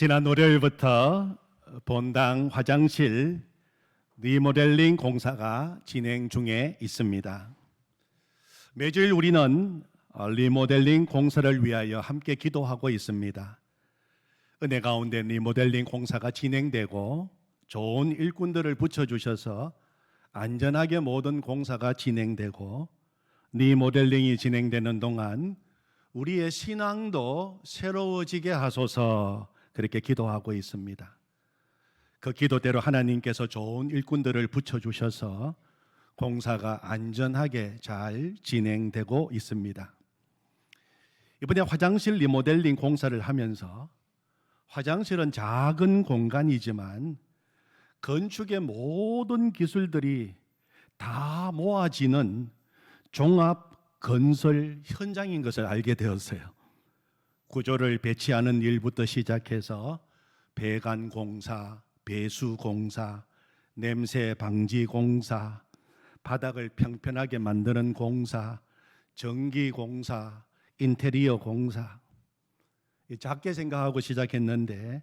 지난 월요일부터 본당 화장실 리모델링 공사가 진행 중에 있습니다. 매주일 우리는 리모델링 공사를 위하여 함께 기도하고 있습니다. 은혜 가운데 리모델링 공사가 진행되고 좋은 일꾼들을 붙여주셔서 안전하게 모든 공사가 진행되고 리모델링이 진행되는 동안 우리의 신앙도 새로워지게 하소서, 그렇게 기도하고 있습니다. 그 기도대로 하나님께서 좋은 일꾼들을 붙여주셔서 공사가 안전하게 잘 진행되고 있습니다. 이번에 화장실 리모델링 공사를 하면서 화장실은 작은 공간이지만 건축의 모든 기술들이 다 모아지는 종합 건설 현장인 것을 알게 되었어요. 구조를 배치하는 일부터 시작해서 배관 공사, 배수 공사, 냄새 방지 공사, 바닥을 평평하게 만드는 공사, 전기 공사, 인테리어 공사. 작게 생각하고 시작했는데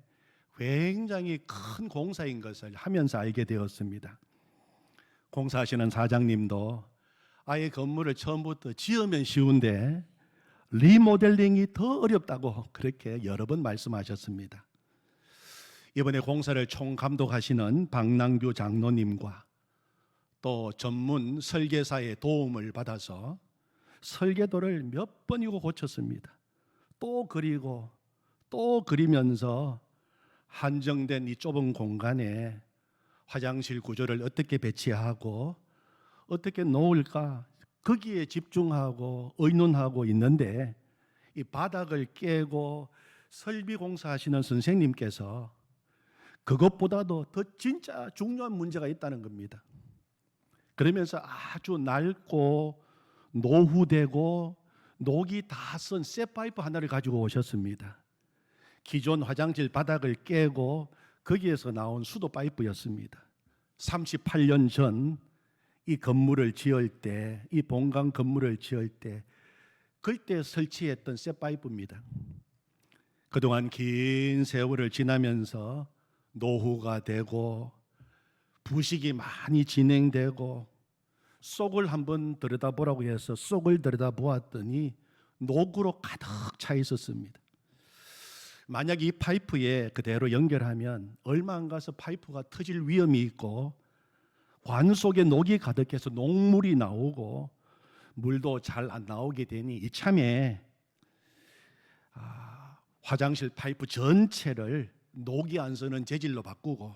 굉장히 큰 공사인 것을 하면서 알게 되었습니다. 공사하시는 사장님도 아예 건물을 처음부터 지으면 쉬운데 리모델링이 더 어렵다고 그렇게 여러 번 말씀하셨습니다. 이번에 공사를 총감독하시는 박남규 장로님과 또 전문 설계사의 도움을 받아서 설계도를 몇 번이고 고쳤습니다. 또 그리고 또 그리면서 한정된 이 좁은 공간에 화장실 구조를 어떻게 배치하고 어떻게 놓을까, 거기에 집중하고 의논하고 있는데 이 바닥을 깨고 설비 공사하시는 선생님께서 그것보다도 더 진짜 중요한 문제가 있다는 겁니다. 그러면서 아주 낡고 노후되고 녹이 다 쓴 쇠파이프 하나를 가지고 오셨습니다. 기존 화장실 바닥을 깨고 거기에서 나온 수도 파이프였습니다. 38년 전 이 건물을 지을 때, 이 본관 건물을 지을 때 그때 설치했던 쇠파이프입니다. 그동안 긴 세월을 지나면서 노후가 되고 부식이 많이 진행되고 속을 한번 들여다보라고 해서 속을 들여다보았더니 녹으로 가득 차 있었습니다. 만약 이 파이프에 그대로 연결하면 얼마 안 가서 파이프가 터질 위험이 있고 관 속에 녹이 가득해서 녹물이 나오고 물도 잘 안 나오게 되니 이참에 화장실 파이프 전체를 녹이 안 새는 재질로 바꾸고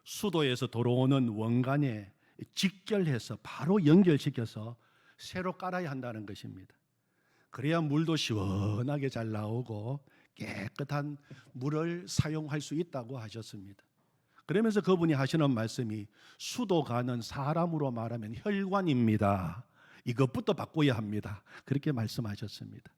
수도에서 들어오는 원관에 직결해서 바로 연결시켜서 새로 깔아야 한다는 것입니다. 그래야 물도 시원하게 잘 나오고 깨끗한 물을 사용할 수 있다고 하셨습니다. 그러면서 그분이 하시는 말씀이 수도관은 사람으로 말하면 혈관입니다. 이것부터 바꿔야 합니다. 그렇게 말씀하셨습니다.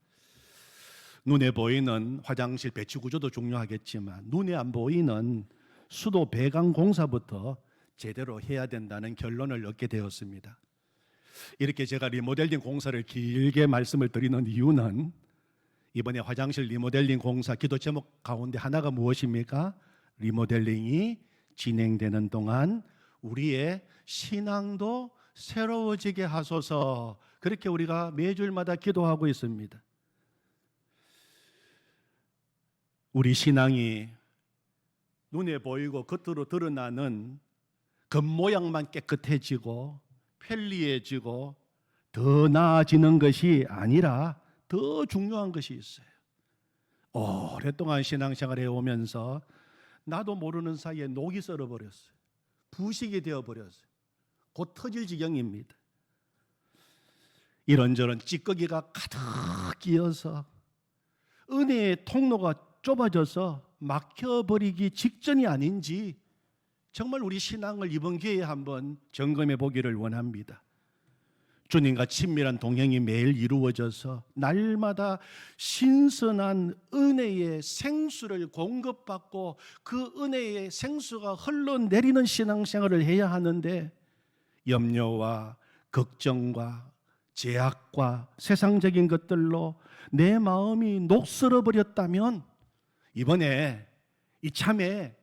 눈에 보이는 화장실 배치 구조도 중요하겠지만 눈에 안 보이는 수도 배관 공사부터 제대로 해야 된다는 결론을 얻게 되었습니다. 이렇게 제가 리모델링 공사를 길게 말씀을 드리는 이유는 이번에 화장실 리모델링 공사 기도 제목 가운데 하나가 무엇입니까? 리모델링이 진행되는 동안 우리의 신앙도 새로워지게 하소서, 그렇게 우리가 매주일마다 기도하고 있습니다. 우리 신앙이 눈에 보이고 겉으로 드러나는 겉모양만 깨끗해지고 편리해지고 더 나아지는 것이 아니라 더 중요한 것이 있어요. 오랫동안 신앙생활 해오면서 나도 모르는 사이에 녹이 썰어버렸어요. 부식이 되어버렸어요. 곧 터질 지경입니다. 이런저런 찌꺼기가 가득 끼어서 은혜의 통로가 좁아져서 막혀버리기 직전이 아닌지 정말 우리 신앙을 이번 기회에 한번 점검해 보기를 원합니다. 주님과 친밀한 동행이 매일 이루어져서 날마다 신선한 은혜의 생수를 공급받고 그 은혜의 생수가 흘러내리는 신앙생활을 해야 하는데 염려와 걱정과 제약과 세상적인 것들로 내 마음이 녹슬어 버렸다면 이번에 이참에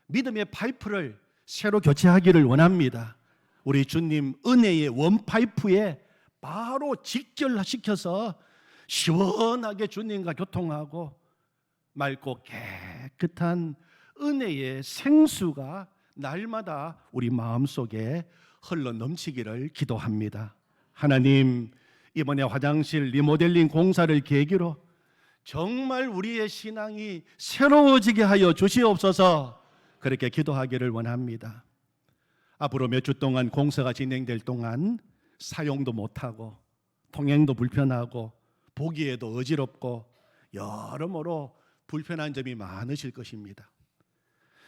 믿음의 파이프를 새로 교체하기를 원합니다. 우리 주님 은혜의 원파이프에 바로 직결시켜서 시원하게 주님과 교통하고 맑고 깨끗한 은혜의 생수가 날마다 우리 마음속에 흘러 넘치기를 기도합니다. 하나님, 이번에 화장실 리모델링 공사를 계기로 정말 우리의 신앙이 새로워지게 하여 주시옵소서. 그렇게 기도하기를 원합니다. 앞으로 몇 주 동안 공사가 진행될 동안 사용도 못하고 통행도 불편하고 보기에도 어지럽고 여러모로 불편한 점이 많으실 것입니다.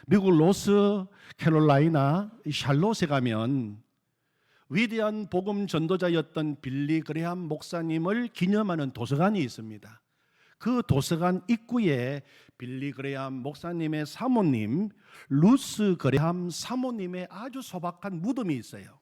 미국 노스캐롤라이나 샬롯에 가면 위대한 복음 전도자였던 빌리 그레함 목사님을 기념하는 도서관이 있습니다. 그 도서관 입구에 빌리 그레함 목사님의 사모님 루스 그레함 사모님의 아주 소박한 무덤이 있어요.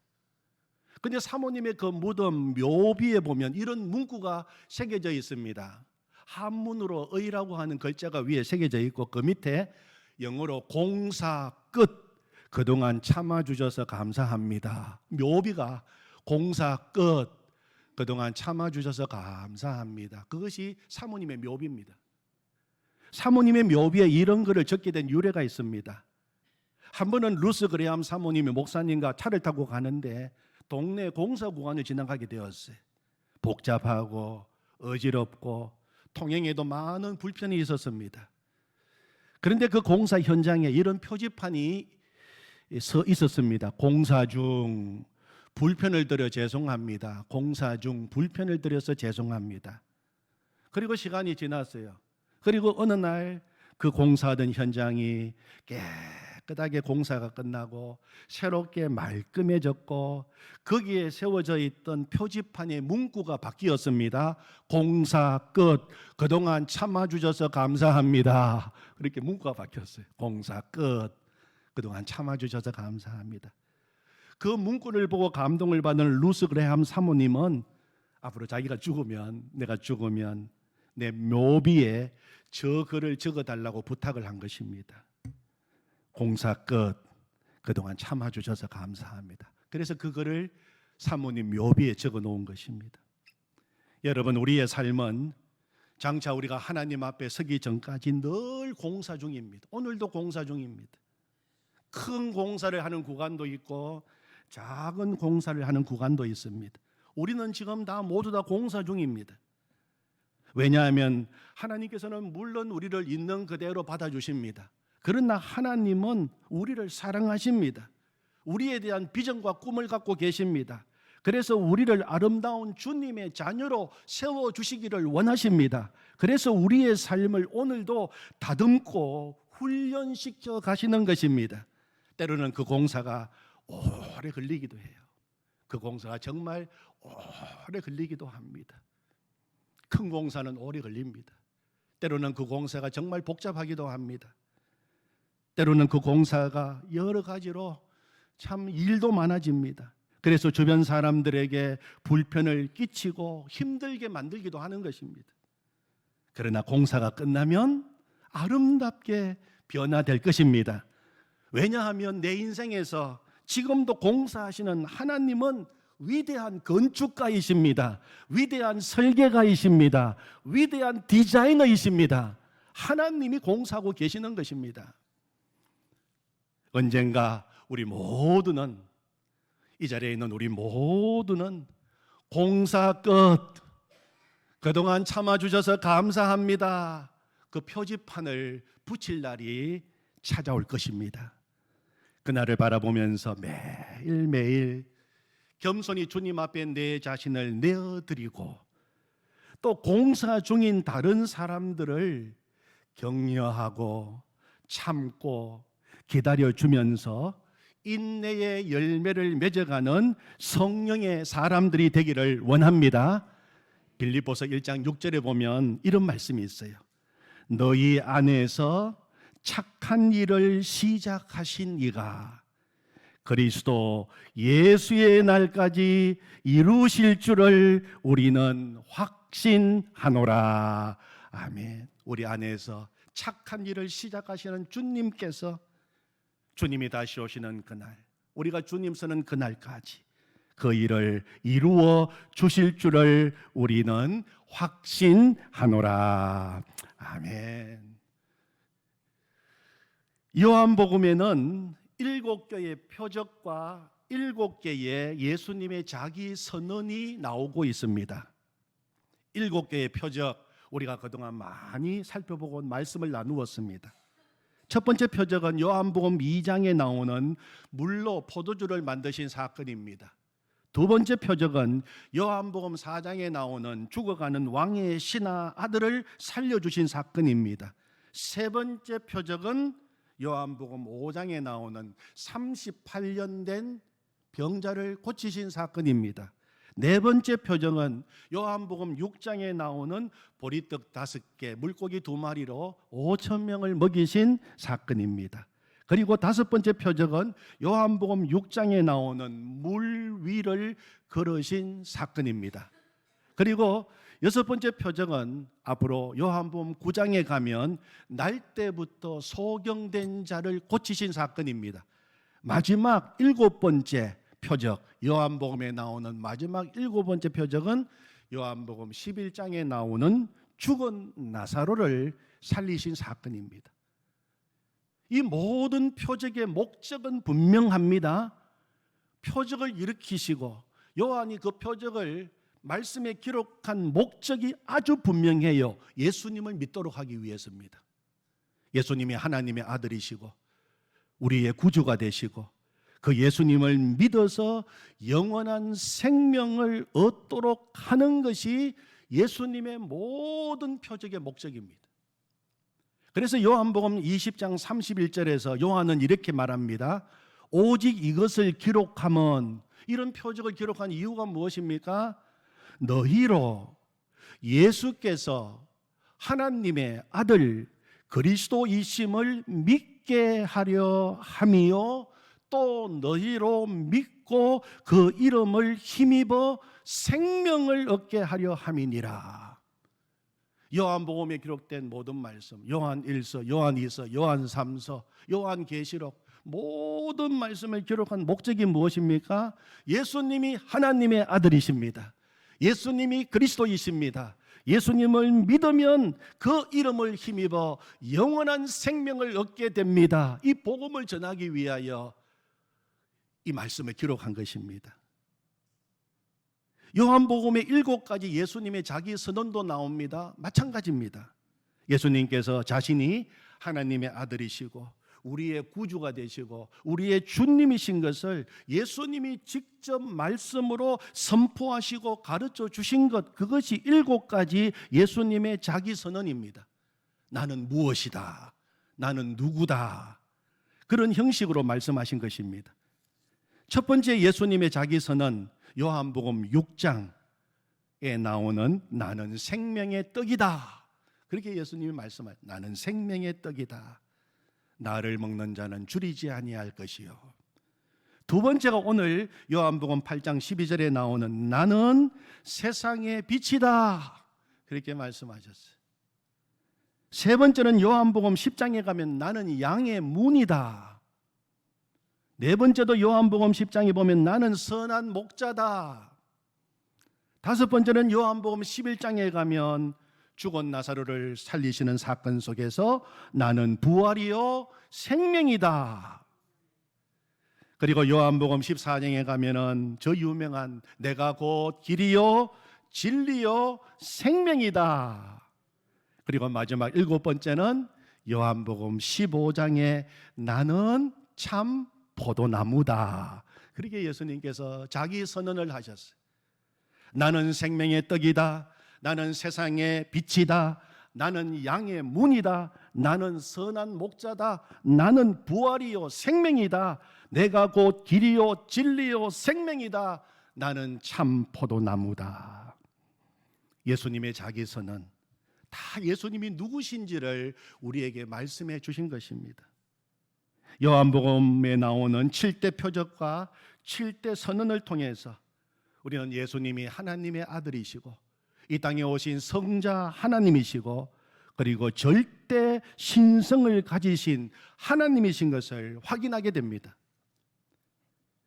근데 사모님의 그 무덤 묘비에 보면 이런 문구가 새겨져 있습니다. 한문으로 의라고 하는 글자가 위에 새겨져 있고 그 밑에 영어로 공사 끝, 그동안 참아주셔서 감사합니다. 묘비가 공사 끝, 그동안 참아주셔서 감사합니다. 그것이 사모님의 묘비입니다. 사모님의 묘비에 이런 글을 적게 된 유래가 있습니다. 한 번은 루스 그레함 사모님이 목사님과 차를 타고 가는데 동네 공사 구간을 지나가게 되었어요. 복잡하고 어지럽고 통행에도 많은 불편이 있었습니다. 그런데 그 공사 현장에 이런 표지판이 서 있었습니다. 공사 중 불편을 드려 죄송합니다. 공사 중 불편을 드려서 죄송합니다. 그리고 시간이 지났어요. 그리고 어느 날 그 공사하던 현장이 깨끗하게 공사가 끝나고 새롭게 말끔해졌고 거기에 세워져 있던 표지판의 문구가 바뀌었습니다. 공사 끝, 그동안 참아주셔서 감사합니다. 그렇게 문구가 바뀌었어요. 공사 끝, 그동안 참아주셔서 감사합니다. 그 문구를 보고 감동을 받은 루스 그레함 사모님은 앞으로 자기가 죽으면, 내가 죽으면 내 묘비에 저 글을 적어달라고 부탁을 한 것입니다. 공사 끝, 그동안 참아주셔서 감사합니다. 그래서 그 글을 사모님 묘비에 적어 놓은 것입니다. 여러분, 우리의 삶은 장차 우리가 하나님 앞에 서기 전까지 늘 공사 중입니다. 오늘도 공사 중입니다. 큰 공사를 하는 구간도 있고 작은 공사를 하는 구간도 있습니다. 우리는 지금 모두 다 공사 중입니다. 왜냐하면 하나님께서는 물론 우리를 있는 그대로 받아주십니다. 그러나 하나님은 우리를 사랑하십니다. 우리에 대한 비전과 꿈을 갖고 계십니다. 그래서 우리를 아름다운 주님의 자녀로 세워주시기를 원하십니다. 그래서 우리의 삶을 오늘도 다듬고 훈련시켜 가시는 것입니다. 때로는 그 공사가 오래 걸리기도 해요. 그 공사가 정말 오래 걸리기도 합니다. 큰 공사는 오래 걸립니다. 때로는 그 공사가 정말 복잡하기도 합니다. 때로는 그 공사가 여러 가지로 참 일도 많아집니다. 그래서 주변 사람들에게 불편을 끼치고 힘들게 만들기도 하는 것입니다. 그러나 공사가 끝나면 아름답게 변화될 것입니다. 왜냐하면 내 인생에서 지금도 공사하시는 하나님은 위대한 건축가이십니다. 위대한 설계가이십니다. 위대한 디자이너이십니다. 하나님이 공사하고 계시는 것입니다. 언젠가 우리 모두는, 이 자리에 있는 우리 모두는 공사 끝, 그동안 참아주셔서 감사합니다, 그 표지판을 붙일 날이 찾아올 것입니다. 그날을 바라보면서 매일매일 겸손히 주님 앞에 내 자신을 내어드리고 또 공사 중인 다른 사람들을 격려하고 참고 기다려주면서 인내의 열매를 맺어가는 성령의 사람들이 되기를 원합니다. 빌립보서 1장 6절에 보면 이런 말씀이 있어요. 너희 안에서 착한 일을 시작하신 이가 그리스도 예수의 날까지 이루실 줄을 우리는 확신하노라. 아멘. 우리 안에서 착한 일을 시작하시는 주님께서 주님이 다시 오시는 그날, 우리가 주님 서는 그날까지 그 일을 이루어 주실 줄을 우리는 확신하노라. 아멘. 요한복음에는 7개의 표적과 7개의 예수님의 자기 선언이 나오고 있습니다. 7개의 표적, 우리가 그동안 많이 살펴보고 말씀을 나누었습니다. 첫 번째 표적은 요한복음 2장에 나오는 물로 포도주를 만드신 사건입니다. 두 번째 표적은 요한복음 4장에 나오는 죽어가는 왕의 신하 아들을 살려주신 사건입니다. 세 번째 표적은 요한복음 5장에 나오는 38년 된 병자를 고치신 사건입니다. 네 번째 표적은 요한복음 6장에 나오는 보리떡 5개, 물고기 2마리로 5,000명을 먹이신 사건입니다. 그리고 다섯 번째 표적은 요한복음 6장에 나오는 물 위를 걸으신 사건입니다. 그리고 여섯 번째 표적은 앞으로 요한복음 9장에 가면 날 때부터 소경된 자를 고치신 사건입니다. 마지막 7번째 표적, 요한복음에 나오는 마지막 7번째 표적은 요한복음 11장에 나오는 죽은 나사로를 살리신 사건입니다. 이 모든 표적의 목적은 분명합니다. 표적을 일으키시고 요한이 그 표적을 말씀에 기록한 목적이 아주 분명해요. 예수님을 믿도록 하기 위해서입니다. 예수님이 하나님의 아들이시고 우리의 구주가 되시고 그 예수님을 믿어서 영원한 생명을 얻도록 하는 것이 예수님의 모든 표적의 목적입니다. 그래서 요한복음 20장 31절에서 요한은 이렇게 말합니다. 오직 이것을 기록하면, 이런 표적을 기록한 이유가 무엇입니까? 너희로 예수께서 하나님의 아들 그리스도이심을 믿게 하려 함이요 또 너희로 믿고 그 이름을 힘입어 생명을 얻게 하려 함이니라. 요한복음에 기록된 모든 말씀, 요한 1서, 요한 2서, 요한 3서, 요한 계시록 모든 말씀을 기록한 목적이 무엇입니까? 예수님이 하나님의 아들이십니다. 예수님이 그리스도이십니다. 예수님을 믿으면 그 이름을 힘입어 영원한 생명을 얻게 됩니다. 이 복음을 전하기 위하여 이 말씀을 기록한 것입니다. 요한복음에 7가지 예수님의 자기 선언도 나옵니다. 마찬가지입니다. 예수님께서 자신이 하나님의 아들이시고 우리의 구주가 되시고 우리의 주님이신 것을 예수님이 직접 말씀으로 선포하시고 가르쳐 주신 것, 그것이 7가지 예수님의 자기 선언입니다. 나는 무엇이다, 나는 누구다, 그런 형식으로 말씀하신 것입니다. 첫 번째 예수님의 자기 선언, 요한복음 6장에 나오는 나는 생명의 떡이다. 그렇게 예수님이 말씀하셨어요. 나는 생명의 떡이다. 나를 먹는 자는 줄이지 아니할 것이요. 두 번째가 오늘 요한복음 8장 12절에 나오는 나는 세상의 빛이다. 그렇게 말씀하셨어요. 세 번째는 요한복음 10장에 가면 나는 양의 문이다. 네 번째도 요한복음 10장에 보면 나는 선한 목자다. 다섯 번째는 요한복음 11장에 가면 죽은 나사로를 살리시는 사건 속에서 나는 부활이요 생명이다. 그리고 요한복음 14장에 가면은 저 유명한 내가 곧 길이요 진리요 생명이다. 그리고 마지막 7번째는 요한복음 15장에 나는 참 포도나무다. 그렇게 예수님께서 자기 선언을 하셨어요. 나는 생명의 떡이다. 나는 세상의 빛이다. 나는 양의 문이다. 나는 선한 목자다. 나는 부활이요 생명이다. 내가 곧 길이요 진리요 생명이다. 나는 참 포도나무다. 예수님의 자기 선언, 다 예수님이 누구신지를 우리에게 말씀해 주신 것입니다. 요한복음에 나오는 7대 표적과 7대 선언을 통해서 우리는 예수님이 하나님의 아들이시고 이 땅에 오신 성자 하나님이시고 그리고 절대 신성을 가지신 하나님이신 것을 확인하게 됩니다.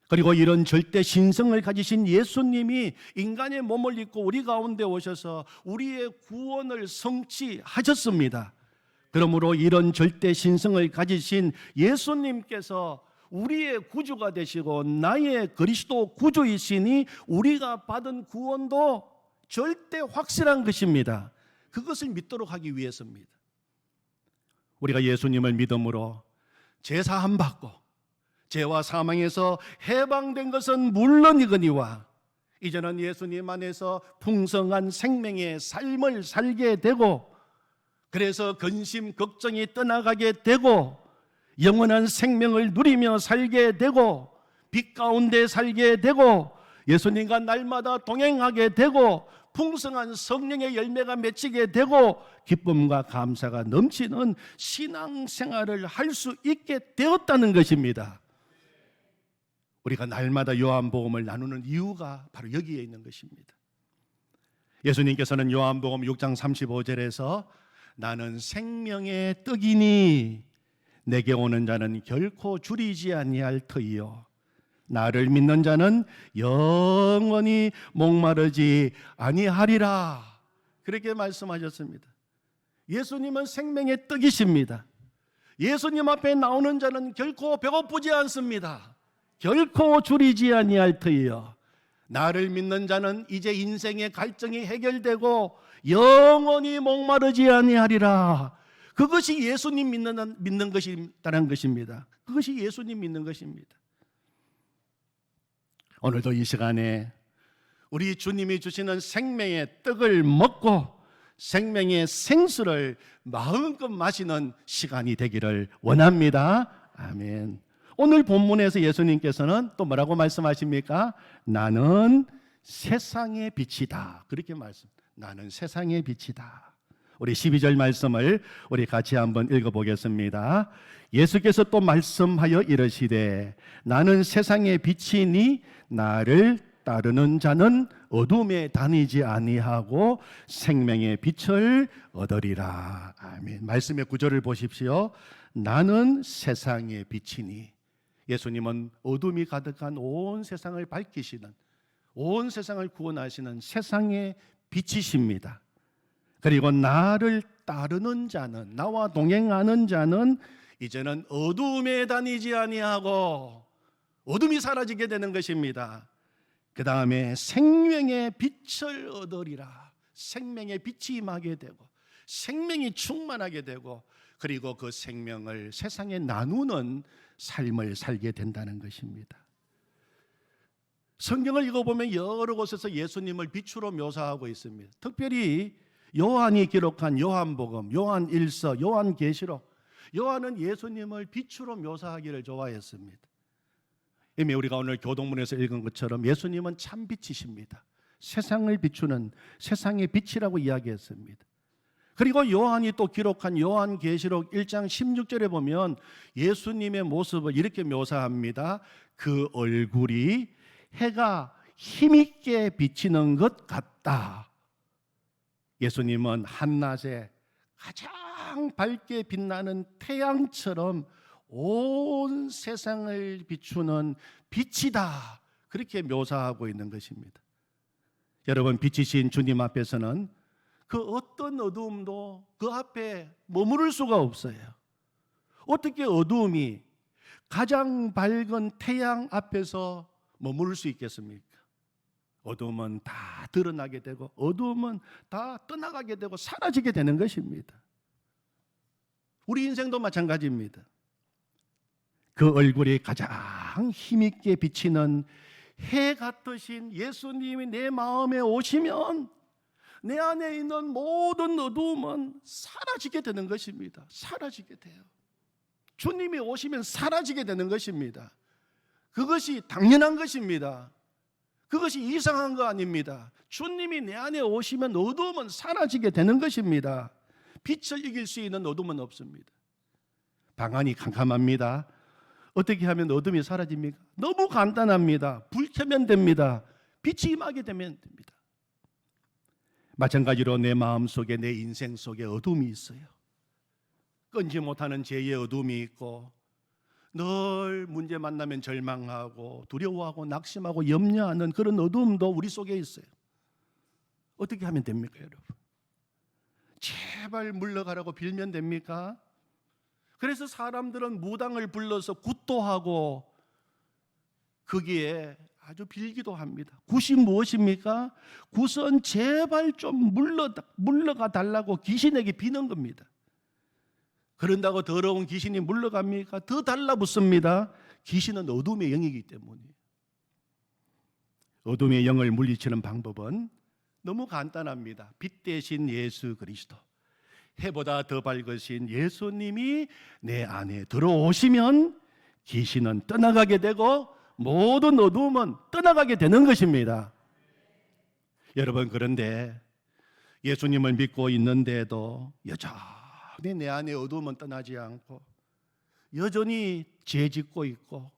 그리고 이런 절대 신성을 가지신 예수님이 인간의 몸을 입고 우리 가운데 오셔서 우리의 구원을 성취하셨습니다. 그러므로 이런 절대 신성을 가지신 예수님께서 우리의 구주가 되시고 나의 그리스도 구주이시니 우리가 받은 구원도 절대 확실한 것입니다. 그것을 믿도록 하기 위해서입니다. 우리가 예수님을 믿음으로 제사함 받고 죄와 사망에서 해방된 것은 물론이거니와 이제는 예수님 안에서 풍성한 생명의 삶을 살게 되고, 그래서 근심 걱정이 떠나가게 되고 영원한 생명을 누리며 살게 되고 빛 가운데 살게 되고 예수님과 날마다 동행하게 되고 풍성한 성령의 열매가 맺히게 되고 기쁨과 감사가 넘치는 신앙생활을 할 수 있게 되었다는 것입니다. 우리가 날마다 요한복음을 나누는 이유가 바로 여기에 있는 것입니다. 예수님께서는 요한복음 6장 35절에서 나는 생명의 떡이니 내게 오는 자는 결코 줄이지 아니할 터이요 나를 믿는 자는 영원히 목마르지 아니하리라, 그렇게 말씀하셨습니다. 예수님은 생명의 떡이십니다. 예수님 앞에 나오는 자는 결코 배고프지 않습니다. 결코 줄이지 아니할 터이요 나를 믿는 자는 이제 인생의 갈증이 해결되고 영원히 목마르지 아니하리라. 그것이 예수님 믿는 것이라는 것입니다. 그것이 예수님 믿는 것입니다. 오늘도 이 시간에 우리 주님이 주시는 생명의 떡을 먹고 생명의 생수를 마음껏 마시는 시간이 되기를 원합니다. 아멘. 오늘 본문에서 예수님께서는 또 뭐라고 말씀하십니까? 나는 세상의 빛이다. 그렇게 나는 세상의 빛이다. 우리 12절 말씀을 우리 같이 한번 읽어보겠습니다. 예수께서 또 말씀하여 이르시되 나는 세상의 빛이니 나를 따르는 자는 어둠에 다니지 아니하고 생명의 빛을 얻으리라. 아멘. 말씀의 구절을 보십시오. 나는 세상의 빛이니, 예수님은 어둠이 가득한 온 세상을 밝히시는, 온 세상을 구원하시는 세상의 빛이십니다. 그리고 나를 따르는 자는, 나와 동행하는 자는 이제는 어둠에 다니지 아니하고 어둠이 사라지게 되는 것입니다. 그 다음에 생명의 빛을 얻으리라. 생명의 빛이 임하게 되고 생명이 충만하게 되고 그리고 그 생명을 세상에 나누는 삶을 살게 된다는 것입니다. 성경을 읽어보면 여러 곳에서 예수님을 빛으로 묘사하고 있습니다. 특별히 요한이 기록한 요한복음, 요한일서, 요한계시록, 요한은 예수님을 빛으로 묘사하기를 좋아했습니다. 이미 우리가 오늘 교동문에서 읽은 것처럼 예수님은 참 빛이십니다. 세상을 비추는 세상의 빛이라고 이야기했습니다. 그리고 요한이 또 기록한 요한계시록 1장 16절에 보면 예수님의 모습을 이렇게 묘사합니다. 그 얼굴이 해가 힘있게 비치는 것 같다. 예수님은 한낮에 가장 밝게 빛나는 태양처럼 온 세상을 비추는 빛이다. 그렇게 묘사하고 있는 것입니다. 여러분, 빛이신 주님 앞에서는 그 어떤 어두움도 그 앞에 머무를 수가 없어요. 어떻게 어두움이 가장 밝은 태양 앞에서 머무를 수 있겠습니까? 어두움은 다 드러나게 되고 어두움은 다 떠나가게 되고 사라지게 되는 것입니다. 우리 인생도 마찬가지입니다. 그 얼굴이 가장 힘있게 비치는 해 같으신 예수님이 내 마음에 오시면 내 안에 있는 모든 어두움은 사라지게 되는 것입니다. 사라지게 돼요. 주님이 오시면 사라지게 되는 것입니다. 그것이 당연한 것입니다. 그것이 이상한 거 아닙니다. 주님이 내 안에 오시면 어두움은 사라지게 되는 것입니다. 빛을 이길 수 있는 어둠은 없습니다. 방안이 캄캄합니다. 어떻게 하면 어둠이 사라집니까? 너무 간단합니다. 불 켜면 됩니다. 빛이 임하게 되면 됩니다. 마찬가지로 내 마음 속에, 내 인생 속에 어둠이 있어요. 끊지 못하는 죄의 어둠이 있고, 늘 문제 만나면 절망하고 두려워하고 낙심하고 염려하는 그런 어둠도 우리 속에 있어요. 어떻게 하면 됩니까, 여러분? 제발 물러가라고 빌면 됩니까? 그래서 사람들은 무당을 불러서 굿도 하고 거기에 아주 빌기도 합니다. 굿이 무엇입니까? 굿은 제발 좀 물러가 달라고 귀신에게 비는 겁니다. 그런다고 더러운 귀신이 물러갑니까? 더 달라붙습니다. 귀신은 어둠의 영이기 때문이에요. 어둠의 영을 물리치는 방법은 너무 간단합니다. 빛 대신 예수 그리스도, 해보다 더 밝으신 예수님이 내 안에 들어오시면 귀신은 떠나가게 되고 모든 어둠은 떠나가게 되는 것입니다. 여러분, 그런데 예수님을 믿고 있는데도 여전히 내 안에 어둠은 떠나지 않고 여전히 죄 짓고 있고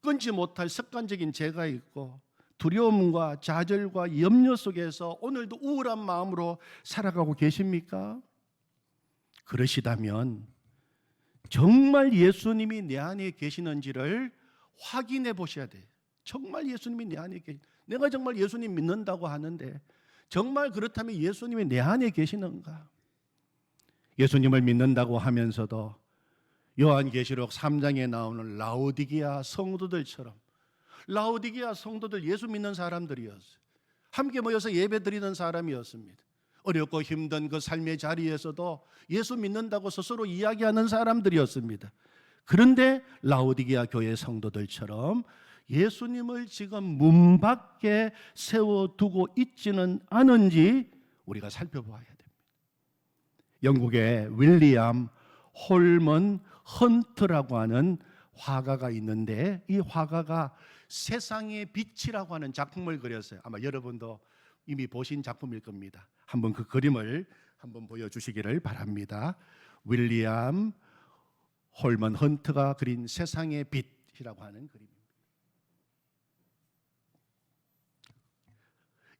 끊지 못할 습관적인 죄가 있고 두려움과 좌절과 염려 속에서 오늘도 우울한 마음으로 살아가고 계십니까? 그러시다면 정말 예수님이 내 안에 계시는지를 확인해 보셔야 돼요. 정말 예수님이 내 안에 내가 정말 예수님 믿는다고 하는데 정말 그렇다면 예수님이 내 안에 계시는가? 예수님을 믿는다고 하면서도 요한계시록 3장에 나오는 라오디게아 성도들처럼, 라오디게아 성도들 예수 믿는 사람들이었어요. 함께 모여서 예배드리는 사람이었습니다. 어렵고 힘든 그 삶의 자리에서도 예수 믿는다고 스스로 이야기하는 사람들이었습니다. 그런데 라오디게아 교회 성도들처럼 예수님을 지금 문 밖에 세워두고 있지는 않은지 우리가 살펴봐야 됩니다. 영국의 윌리엄 홀먼 헌트라고 하는 화가가 있는데 이 화가가 세상의 빛이라고 하는 작품을 그렸어요. 아마 여러분도 이미 보신 작품일 겁니다. 한번 그 그림을 한번 보여주시기를 바랍니다. 윌리엄 홀먼 헌트가 그린 세상의 빛이라고 하는 그림입니다.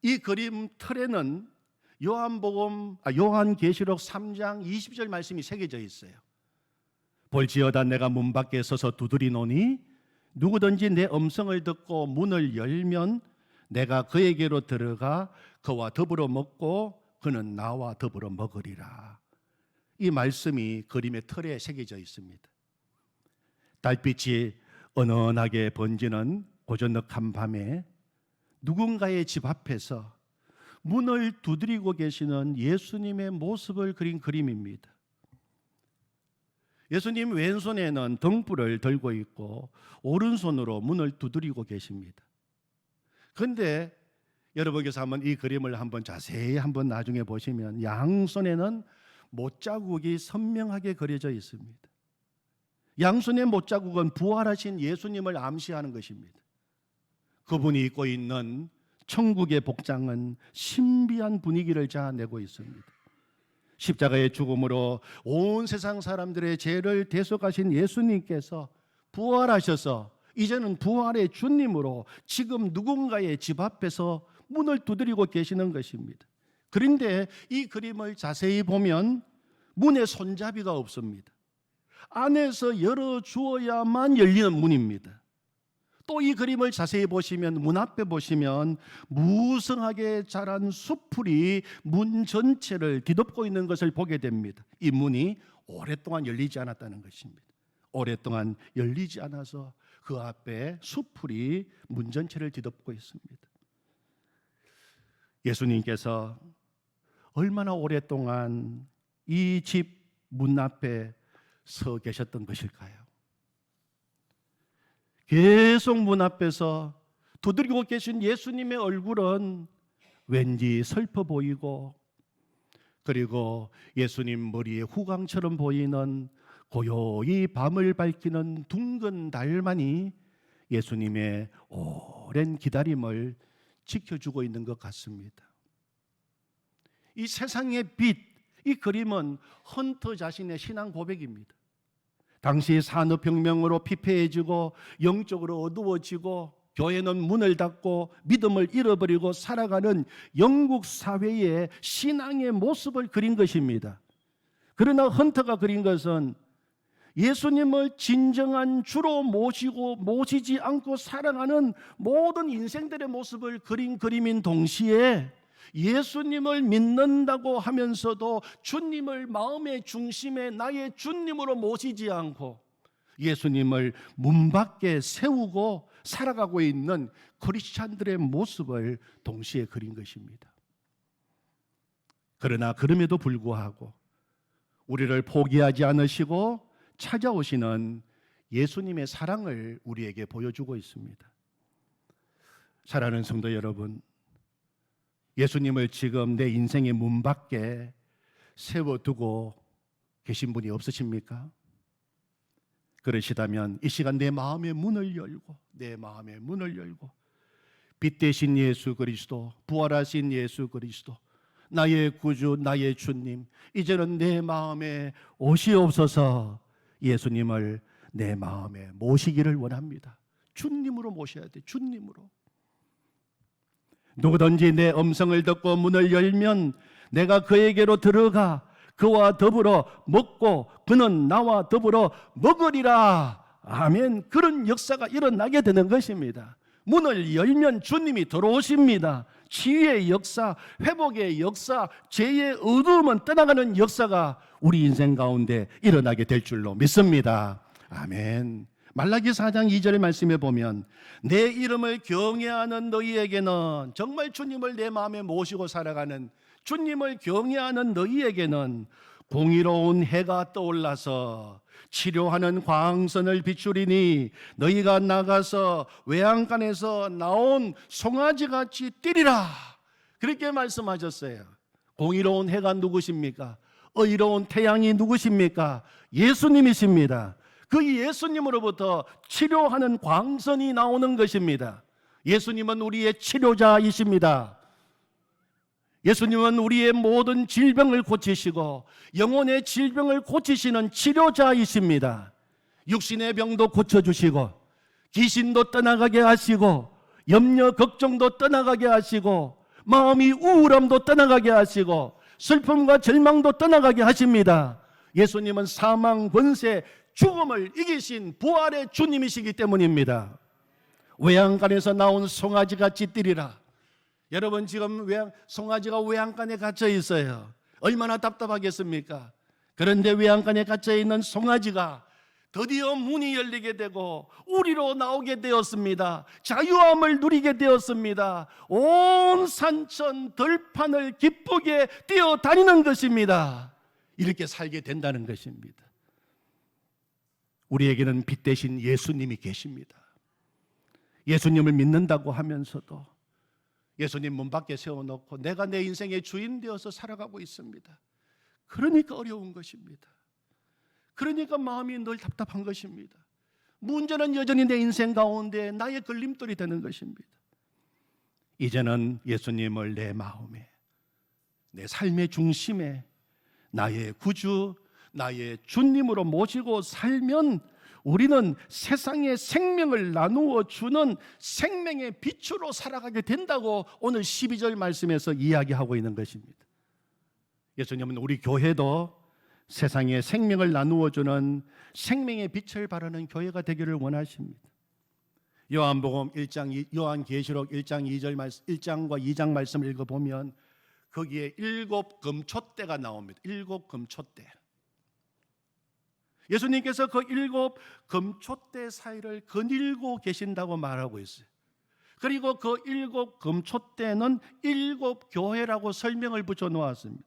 이 그림 틀에는 요한계시록 3장 20절 말씀이 새겨져 있어요. 볼지어다 내가 문 밖에 서서 두드리노니 누구든지 내 음성을 듣고 문을 열면 내가 그에게로 들어가 그와 더불어 먹고 그는 나와 더불어 먹으리라. 이 말씀이 그림의 틀에 새겨져 있습니다. 달빛이 은은하게 번지는 고저넉한 밤에 누군가의 집 앞에서 문을 두드리고 계시는 예수님의 모습을 그린 그림입니다. 예수님 왼손에는 등불을 들고 있고 오른손으로 문을 두드리고 계십니다. 그런데 여러분께서 한번 이 그림을 한번 자세히 한번 나중에 보시면 양손에는 못자국이 선명하게 그려져 있습니다. 양손의 못자국은 부활하신 예수님을 암시하는 것입니다. 그분이 입고 있는 천국의 복장은 신비한 분위기를 자아내고 있습니다. 십자가의 죽음으로 온 세상 사람들의 죄를 대속하신 예수님께서 부활하셔서 이제는 부활의 주님으로 지금 누군가의 집 앞에서 문을 두드리고 계시는 것입니다. 그런데 이 그림을 자세히 보면 문에 손잡이가 없습니다. 안에서 열어주어야만 열리는 문입니다. 또 이 그림을 자세히 보시면 문 앞에 보시면 무성하게 자란 숲풀이 문 전체를 뒤덮고 있는 것을 보게 됩니다. 이 문이 오랫동안 열리지 않았다는 것입니다. 오랫동안 열리지 않아서 그 앞에 숲풀이 문 전체를 뒤덮고 있습니다. 예수님께서 얼마나 오랫동안 이 집 문 앞에 서 계셨던 것일까요? 계속 문 앞에서 두드리고 계신 예수님의 얼굴은 왠지 슬퍼 보이고 그리고 예수님 머리에 후광처럼 보이는 고요히 밤을 밝히는 둥근 달만이 예수님의 오랜 기다림을 지켜주고 있는 것 같습니다. 이 세상의 빛, 이 그림은 헌터 자신의 신앙 고백입니다. 당시 산업혁명으로 피폐해지고 영적으로 어두워지고 교회는 문을 닫고 믿음을 잃어버리고 살아가는 영국 사회의 신앙의 모습을 그린 것입니다. 그러나 헌터가 그린 것은 예수님을 진정한 주로 모시지 않고 살아가는 모든 인생들의 모습을 그린 그림인 동시에 예수님을 믿는다고 하면서도 주님을 마음의 중심에 나의 주님으로 모시지 않고 예수님을 문 밖에 세우고 살아가고 있는 크리스찬들의 모습을 동시에 그린 것입니다. 그러나 그럼에도 불구하고 우리를 포기하지 않으시고 찾아오시는 예수님의 사랑을 우리에게 보여주고 있습니다. 사랑하는 성도 여러분, 예수님을 지금 내 인생의 문 밖에 세워두고 계신 분이 없으십니까? 그러시다면 이 시간 내 마음의 문을 열고 빛 대신 예수 그리스도, 부활하신 예수 그리스도, 나의 구주, 나의 주님, 이제는 내 마음에 오시옵소서. 예수님을 내 마음에 모시기를 원합니다. 주님으로 모셔야 돼. 주님으로. 누구든지 내 음성을 듣고 문을 열면 내가 그에게로 들어가 그와 더불어 먹고 그는 나와 더불어 먹으리라. 아멘. 그런 역사가 일어나게 되는 것입니다. 문을 열면 주님이 들어오십니다. 치유의 역사, 회복의 역사, 죄의 어두움은 떠나가는 역사가 우리 인생 가운데 일어나게 될 줄로 믿습니다. 아멘. 말라기 4장 2절 말씀에 보면 내 이름을 경외하는 너희에게는, 정말 주님을 내 마음에 모시고 살아가는 주님을 경외하는 너희에게는 공의로운 해가 떠올라서 치료하는 광선을 비추리니 너희가 나가서 외양간에서 나온 송아지같이 뛰리라. 그렇게 말씀하셨어요. 공의로운 해가 누구십니까? 의로운 태양이 누구십니까? 예수님이십니다. 그 예수님으로부터 치료하는 광선이 나오는 것입니다. 예수님은 우리의 치료자이십니다. 예수님은 우리의 모든 질병을 고치시고 영혼의 질병을 고치시는 치료자이십니다. 육신의 병도 고쳐주시고 귀신도 떠나가게 하시고 염려 걱정도 떠나가게 하시고 마음이 우울함도 떠나가게 하시고 슬픔과 절망도 떠나가게 하십니다. 예수님은 사망, 권세, 죽음을 이기신 부활의 주님이시기 때문입니다. 외양간에서 나온 송아지같이 뛰리라. 여러분, 지금 송아지가 외양간에 갇혀 있어요. 얼마나 답답하겠습니까? 그런데 외양간에 갇혀 있는 송아지가 드디어 문이 열리게 되고 우리로 나오게 되었습니다. 자유함을 누리게 되었습니다. 온 산천 들판을 기쁘게 뛰어다니는 것입니다. 이렇게 살게 된다는 것입니다. 우리에게는 빛 대신 예수님이 계십니다. 예수님을 믿는다고 하면서도 예수님 문 밖에 세워놓고 내가 내 인생의 주인 되어서 살아가고 있습니다. 그러니까 어려운 것입니다. 그러니까 마음이 늘 답답한 것입니다. 문제는 여전히 내 인생 가운데 나의 걸림돌이 되는 것입니다. 이제는 예수님을 내 마음에, 내 삶의 중심에 나의 구주, 나의 주님으로 모시고 살면 우리는 세상의 생명을 나누어 주는 생명의 빛으로 살아가게 된다고 오늘 12절 말씀에서 이야기하고 있는 것입니다. 예수님은 우리 교회도 세상에 생명을 나누어 주는 생명의 빛을 바라는 교회가 되기를 원하십니다. 요한복음 1장, 요한계시록 1장 2절 말씀, 1장과 2장 말씀을 읽어보면 거기에 7 금촛대가 나옵니다. 7 금촛대. 예수님께서 그 7 금촛대 사이를 거닐고 계신다고 말하고 있어요. 그리고 그 7 금촛대는 7 교회라고 설명을 붙여 놓았습니다.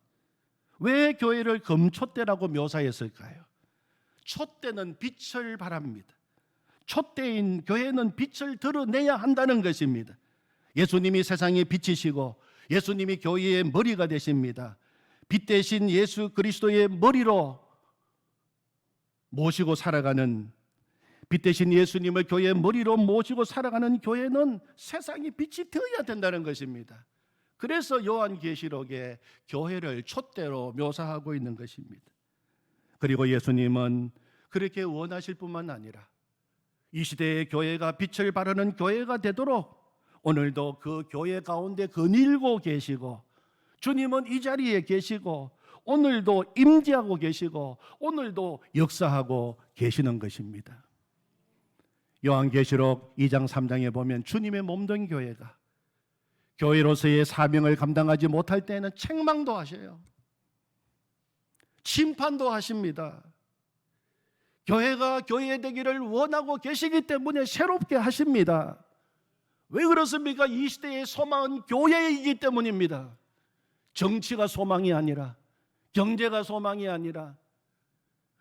왜 교회를 금촛대라고 묘사했을까요? 촛대는 빛을 바랍니다. 촛대인 교회는 빛을 드러내야 한다는 것입니다. 예수님이 세상의 빛이시고 예수님이 교회의 머리가 되십니다. 빛 대신 예수 그리스도의 머리로 모시고 살아가는, 빛 대신 예수님을 교회의 머리로 모시고 살아가는 교회는 세상의 빛이 되어야 된다는 것입니다. 그래서 요한계시록에 교회를 촛대로 묘사하고 있는 것입니다. 그리고 예수님은 그렇게 원하실 뿐만 아니라 이 시대의 교회가 빛을 발하는 교회가 되도록 오늘도 그 교회 가운데 거닐고 계시고, 주님은 이 자리에 계시고 오늘도 임재하고 계시고 오늘도 역사하고 계시는 것입니다. 요한계시록 2장 3장에 보면 주님의 몸된 교회가 교회로서의 사명을 감당하지 못할 때에는 책망도 하셔요. 심판도 하십니다. 교회가 교회 되기를 원하고 계시기 때문에 새롭게 하십니다. 왜 그렇습니까? 이 시대의 소망은 교회이기 때문입니다. 정치가 소망이 아니라, 경제가 소망이 아니라,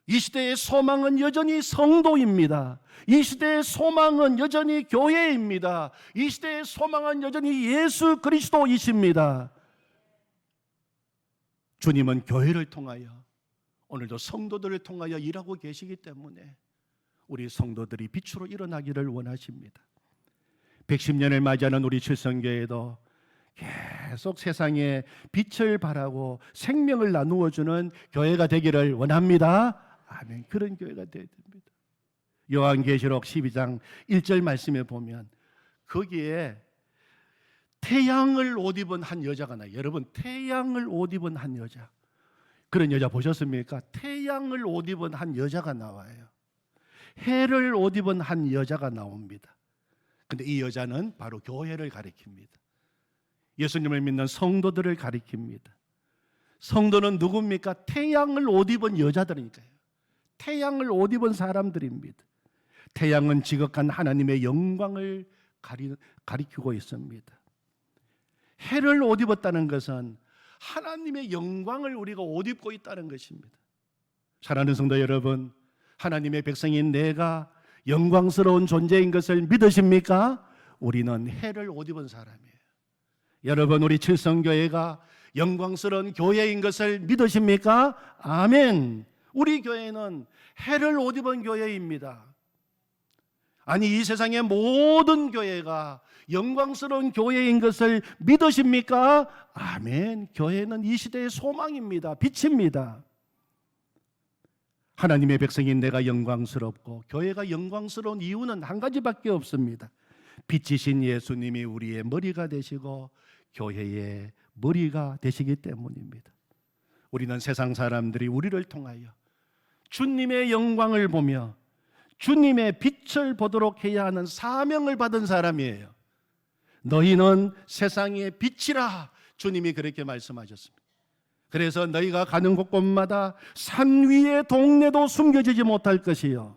이 시대의 소망은 여전히 성도입니다. 이 시대의 소망은 여전히 교회입니다. 이 시대의 소망은 여전히 예수 그리스도이십니다. 주님은 교회를 통하여, 오늘도 성도들을 통하여 일하고 계시기 때문에 우리 성도들이 빛으로 일어나기를 원하십니다. 110년을 맞이하는 우리 칠성교회도 계속 세상에 빛을 발하고 생명을 나누어주는 교회가 되기를 원합니다. 아멘. 그런 교회가 되어야 됩니다. 요한계시록 12장 1절 말씀에 보면 거기에 태양을 옷 입은 한 여자가 나요. 여러분, 태양을 옷 입은 한 여자, 그런 여자 보셨습니까? 태양을 옷 입은 한 여자가 나와요. 해를 옷 입은 한 여자가 나옵니다. 근데 이 여자는 바로 교회를 가리킵니다. 예수님을 믿는 성도들을 가리킵니다. 성도는 누굽니까? 태양을 옷 입은 여자들이니까요. 태양을 옷 입은 사람들입니다. 태양은 지극한 하나님의 영광을 가리키고 있습니다. 해를 옷 입었다는 것은 하나님의 영광을 우리가 옷 입고 있다는 것입니다. 사랑하는 성도 여러분, 하나님의 백성인 내가 영광스러운 존재인 것을 믿으십니까? 우리는 해를 옷 입은 사람이에요. 여러분, 우리 칠성교회가 영광스러운 교회인 것을 믿으십니까? 아멘. 우리 교회는 해를 옷 입은 교회입니다. 아니, 이 세상의 모든 교회가 영광스러운 교회인 것을 믿으십니까? 아멘. 교회는 이 시대의 소망입니다. 빛입니다. 하나님의 백성인 내가 영광스럽고 교회가 영광스러운 이유는 한 가지밖에 없습니다. 빛이신 예수님이 우리의 머리가 되시고 교회의 머리가 되시기 때문입니다. 우리는 세상 사람들이 우리를 통하여 주님의 영광을 보며 주님의 빛을 보도록 해야 하는 사명을 받은 사람이에요. 너희는 세상의 빛이라, 주님이 그렇게 말씀하셨습니다. 그래서 너희가 가는 곳곳마다 산 위의 동네도 숨겨지지 못할 것이요,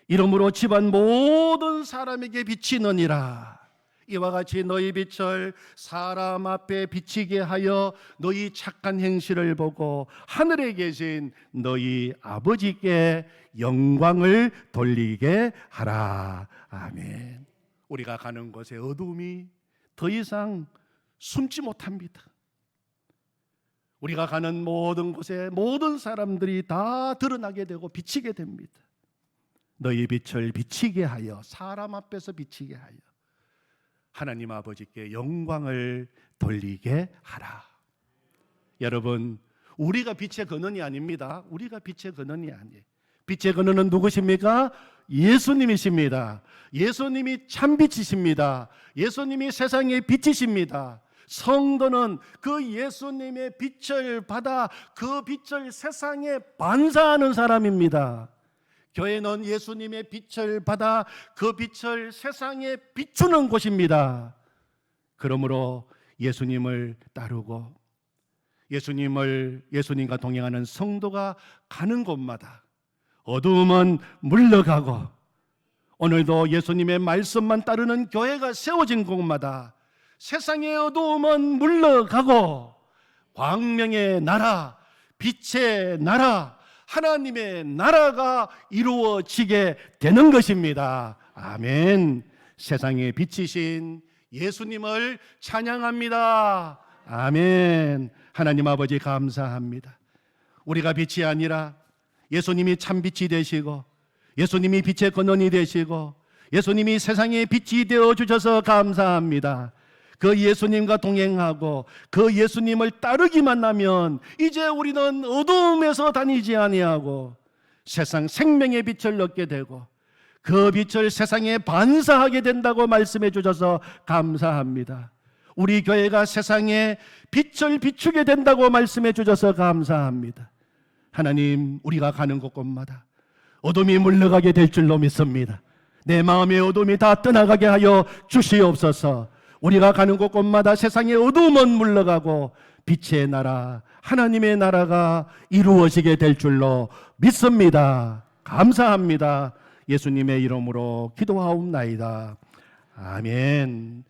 이러므로 집안 모든 사람에게 비치느니라. 이와 같이 너희 빛을 사람 앞에 비치게 하여 너희 착한 행실을 보고 하늘에 계신 너희 아버지께 영광을 돌리게 하라. 아멘. 우리가 가는 곳에 어둠이 더 이상 숨지 못합니다. 우리가 가는 모든 곳에 모든 사람들이 다 드러나게 되고 비치게 됩니다. 너희 빛을 비치게 하여, 사람 앞에서 비치게 하여 하나님 아버지께 영광을 돌리게 하라. 여러분, 우리가 빛의 근원이 아닙니다. 우리가 빛의 근원이 아니에요. 빛의 근원은 누구십니까? 예수님이십니다. 예수님이 참빛이십니다. 예수님이 세상의 빛이십니다. 성도는 그 예수님의 빛을 받아 그 빛을 세상에 반사하는 사람입니다. 교회는 예수님의 빛을 받아 그 빛을 세상에 비추는 곳입니다. 그러므로 예수님을 따르고 예수님과 동행하는 성도가 가는 곳마다 어두움은 물러가고, 오늘도 예수님의 말씀만 따르는 교회가 세워진 곳마다 세상의 어두움은 물러가고 광명의 나라, 빛의 나라, 하나님의 나라가 이루어지게 되는 것입니다. 아멘. 세상의 빛이신 예수님을 찬양합니다. 아멘. 하나님 아버지 감사합니다. 우리가 빛이 아니라 예수님이 참빛이 되시고 예수님이 빛의 근원이 되시고 예수님이 세상의 빛이 되어 주셔서 감사합니다. 그 예수님과 동행하고 그 예수님을 따르기만 하면 이제 우리는 어두움에서 다니지 아니하고 세상 생명의 빛을 얻게 되고 그 빛을 세상에 반사하게 된다고 말씀해 주셔서 감사합니다. 우리 교회가 세상에 빛을 비추게 된다고 말씀해 주셔서 감사합니다. 하나님, 우리가 가는 곳곳마다 어둠이 물러가게 될 줄로 믿습니다. 내 마음의 어둠이 다 떠나가게 하여 주시옵소서. 우리가 가는 곳곳마다 세상의 어둠은 물러가고 빛의 나라, 하나님의 나라가 이루어지게 될 줄로 믿습니다. 감사합니다. 예수님의 이름으로 기도하옵나이다. 아멘.